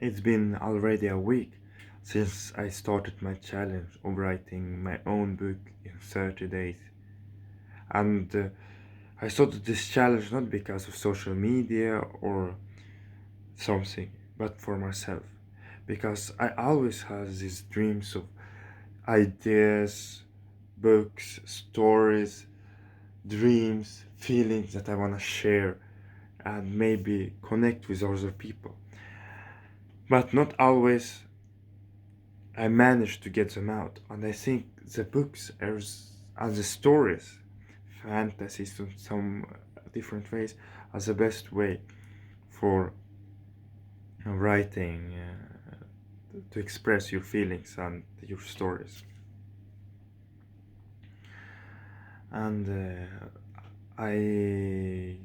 It's been already a week since I started my challenge of writing my own book in 30 days. And I started this challenge not because of social media or something, but for myself. Because I always had these dreams of ideas, books, stories, dreams, feelings that I want to share and maybe connect with other people. But not always I managed to get them out, and I think the books are the stories, fantasies in some different ways, are the best way for writing to express your feelings and your stories. And I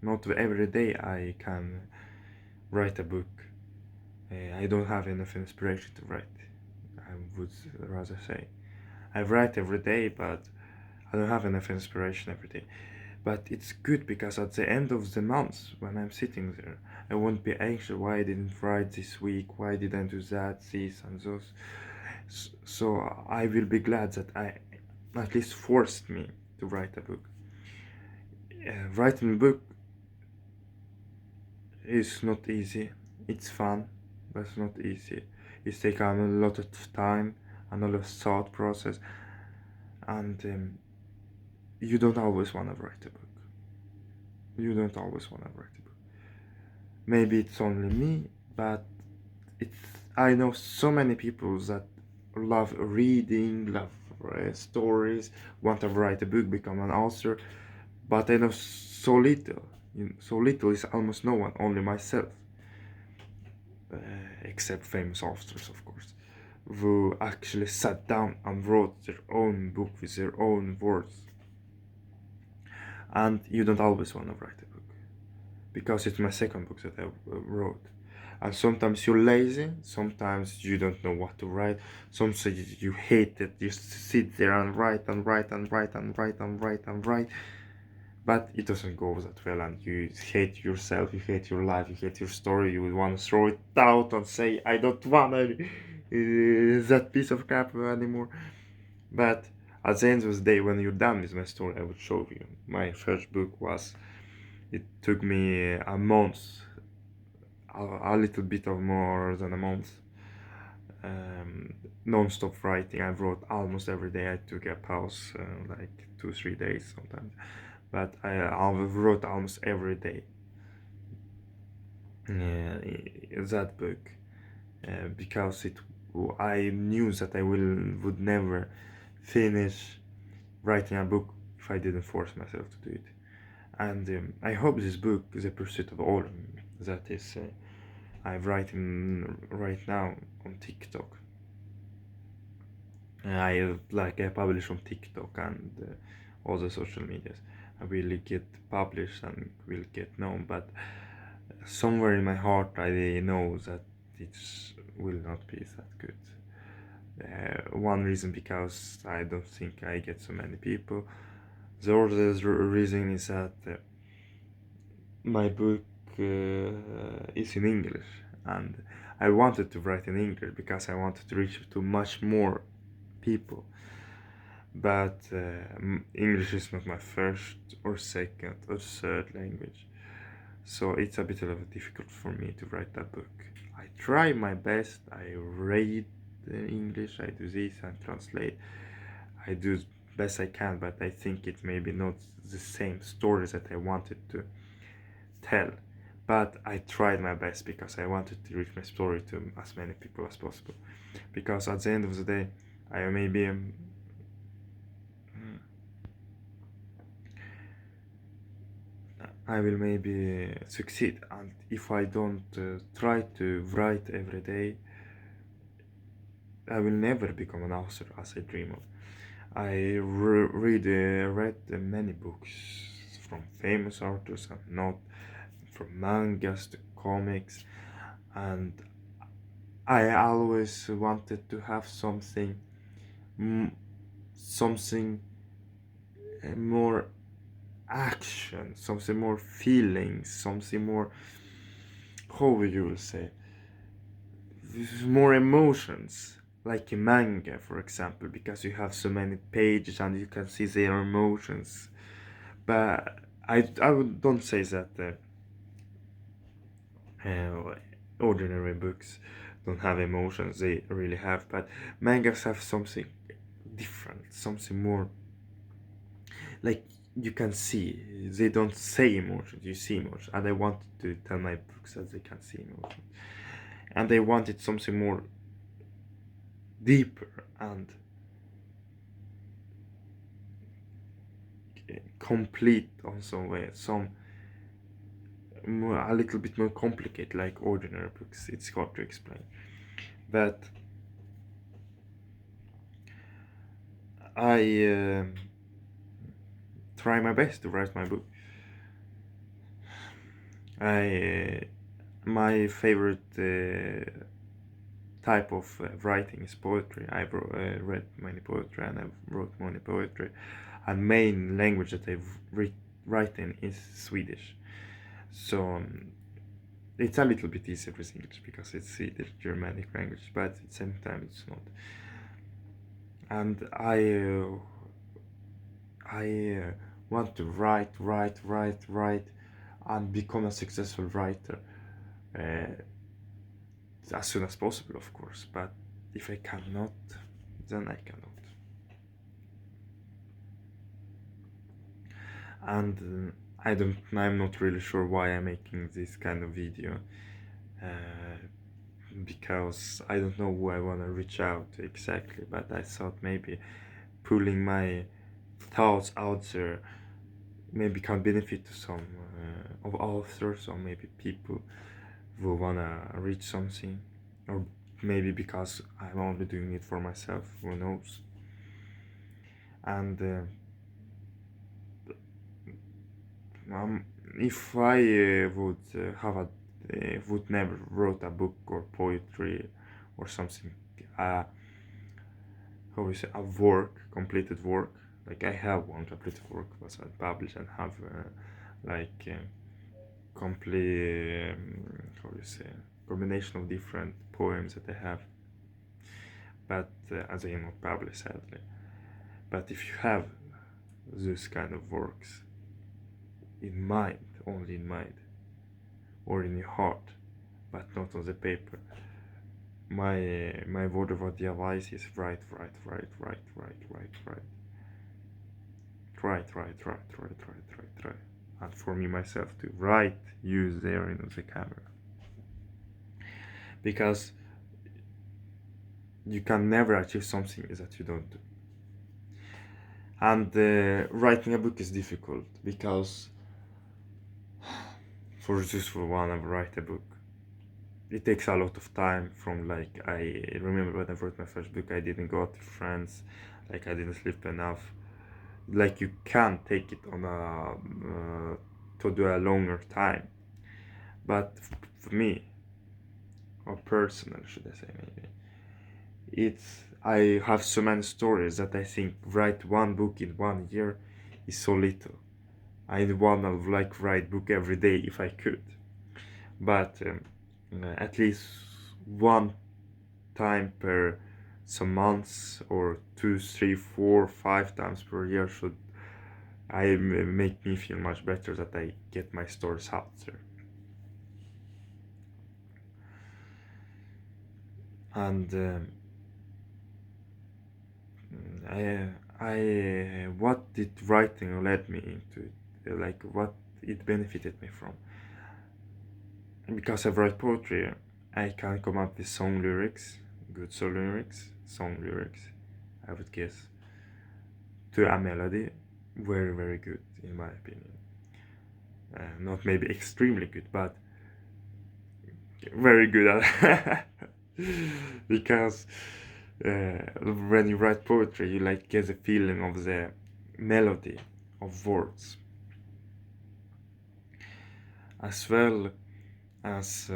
not every day I can write a book. I don't have enough inspiration to write. I would rather say I write every day, but I don't have enough inspiration every day. But it's good because at the end of the month, when I'm sitting there, I won't be anxious. Why I didn't write this week? Why didn't do that, this, and those? So I will be glad that I at least forced me to write a book. Writing a book is not easy. It's fun, but it's not easy. It's taken a lot of time and a lot of thought process, and you don't always want to write a book. You don't always want to write a book. Maybe it's only me, but it's I know so many people that love reading, love stories, want to write a book, become an author, but I know so little. So little is almost no one, only myself, uh, except famous authors, of course, who actually sat down and wrote their own book with their own words. And you don't always want to write a book because it's my second book that I wrote. And sometimes you're lazy, sometimes you don't know what to write, sometimes you hate it, you sit there and write and write and write and write and write and write, but it doesn't go that well, and you hate yourself, you hate your life, you hate your story, you would want to throw it out and say, I don't want that piece of crap anymore. But at the end of the day, when you're done with my story, I will show you. My first book was, it took me a month, a little bit of more than a month, um, non-stop writing. I wrote almost every day. I took a pause, like 2 3 days sometimes, but I wrote almost every day. That book, because it I knew that I would never finish writing a book if I didn't force myself to do it. And I hope this book, The Pursuit of Autumn, that is I'm writing right now on TikTok. I publish on TikTok and all the social medias. I will get published and will get known, but somewhere in my heart I know that it will not be that good. One reason because I don't think I get so many people. The other reason is that my book is in English, and I wanted to write in English because I wanted to reach to much more people. But English is not my first or second or third language, so it's a bit of a difficult for me to write that book. I try my best. I read English. I do this and translate. I do best I can, but I think it may be not the same stories that I wanted to tell. But I tried my best because I wanted to reach my story to as many people as possible. Because at the end of the day, I maybe I will maybe succeed. And if I don't try to write every day, I will never become an author as I dream of. Read many books from famous authors and not, from mangas to comics, and I always wanted to have mm, something more action, something more feelings, something more, how would you say? more emotions, like in manga, for example, because you have so many pages and you can see their emotions. But don't say that ordinary books don't have emotions. They really have, but mangas have something different, something more, like, you can see. They don't say emotions, you see emotions, and I wanted to tell my books that they can see emotions, and I wanted something more deeper and complete on some way, some more, a little bit more complicated, like ordinary books. It's hard to explain, but I try my best to write my book. My favorite type of writing is poetry. I've read many poetry and I've wrote many poetry, and main language that I've written is Swedish. So it's a little bit easier with English because it's the Germanic language, but at the same time it's not. And I want to write, and become a successful writer as soon as possible, of course. But if I cannot, then I cannot. And I'm not really sure why I'm making this kind of video, because I don't know who I want to reach out to exactly, but I thought maybe pulling my thoughts out there maybe can benefit to some of authors, or maybe people who wanna reach something, or maybe because I'm only doing it for myself, who knows. And if I would never wrote a book or poetry or something, how we say, a completed work, like I have one completed work was published and have complete how you say, combination of different poems that I have, but as I am not published, sadly. But if you have those kind of works in mind, only in mind, or in your heart, but not on the paper, my word of advice is write. Try. And for me myself to write, use there in the camera, because you can never achieve something that you don't do. And writing a book is difficult because for one, I write a book, it takes a lot of time. From like, I remember when I wrote my first book, I didn't go out with friends, like I didn't sleep enough. Like, you can't take it on a to do a longer time. But for me, or personal, should I say, maybe, I have so many stories that I think write one book in 1 year is so little. I wanna like write book every day if I could, but at least one time per some months, or 2, 3, 4, 5 times per year should make me feel much better that I get my stories out there. And what did writing led me into, like what it benefited me from? Because I write poetry, I can come up with good song lyrics, I would guess, to a melody, very, very good in my opinion. Not maybe extremely good, but very good at because when you write poetry, you like get the feeling of the melody of words, as well as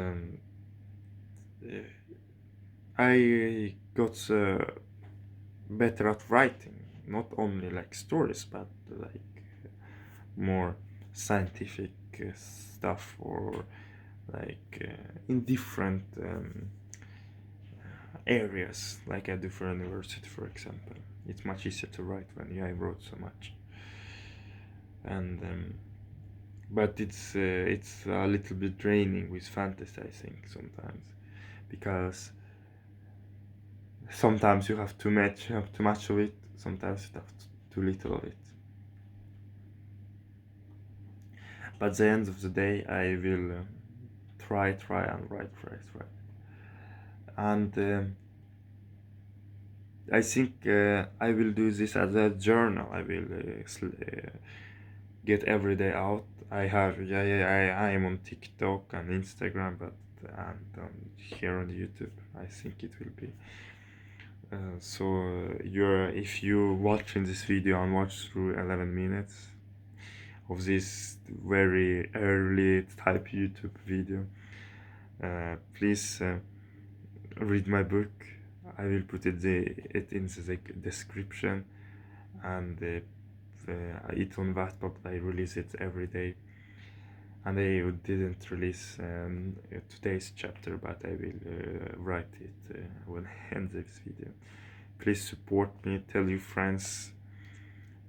I got better at writing, not only like stories, but like more scientific stuff, or like in different areas like I do for university, for example. It's much easier to write when I wrote so much. And but it's a little bit draining with fantasy, I think, sometimes, because sometimes you have too much of it, sometimes you have too little of it. But at the end of the day, I will try and write. And I think I will do this as a journal. I will get every day out. I have I am on TikTok and Instagram, but and here on YouTube. I think it will be. So you're if you watching this video and watch through 11 minutes of this very early type YouTube video, please read my book. I will put it in the description, and it's on Wattpad. I release it every day, and I didn't release today's chapter, but I will write it when I end this video. Please support me. Tell your friends.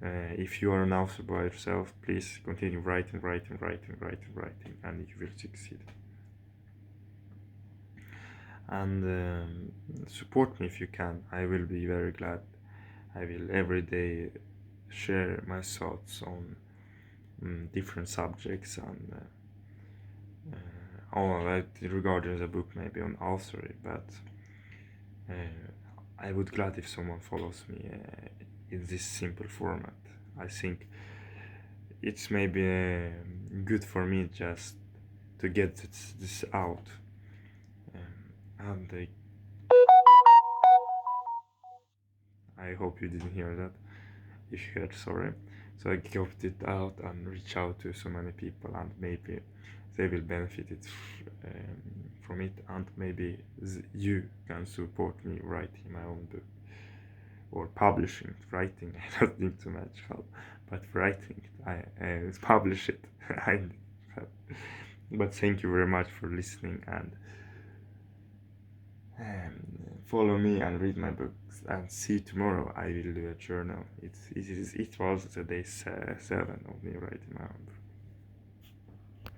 If you are an author by yourself, please continue writing, and you will succeed. And support me if you can. I will be very glad. I will every day share my thoughts on different subjects and regarding the book, maybe on authoring, but I would glad if someone follows me in this simple format. I think it's maybe good for me just to get this out. And I hope you didn't hear that. If you heard, sorry. So I got it out and reach out to so many people, and maybe they will benefit from it, and maybe you can support me writing my own book or publishing it. Writing, I don't need too much help, but writing it, I publish it. I need help. But thank you very much for listening, and follow me and read my books, and see you tomorrow. I will do a journal. It was the day 7 of me writing my own book.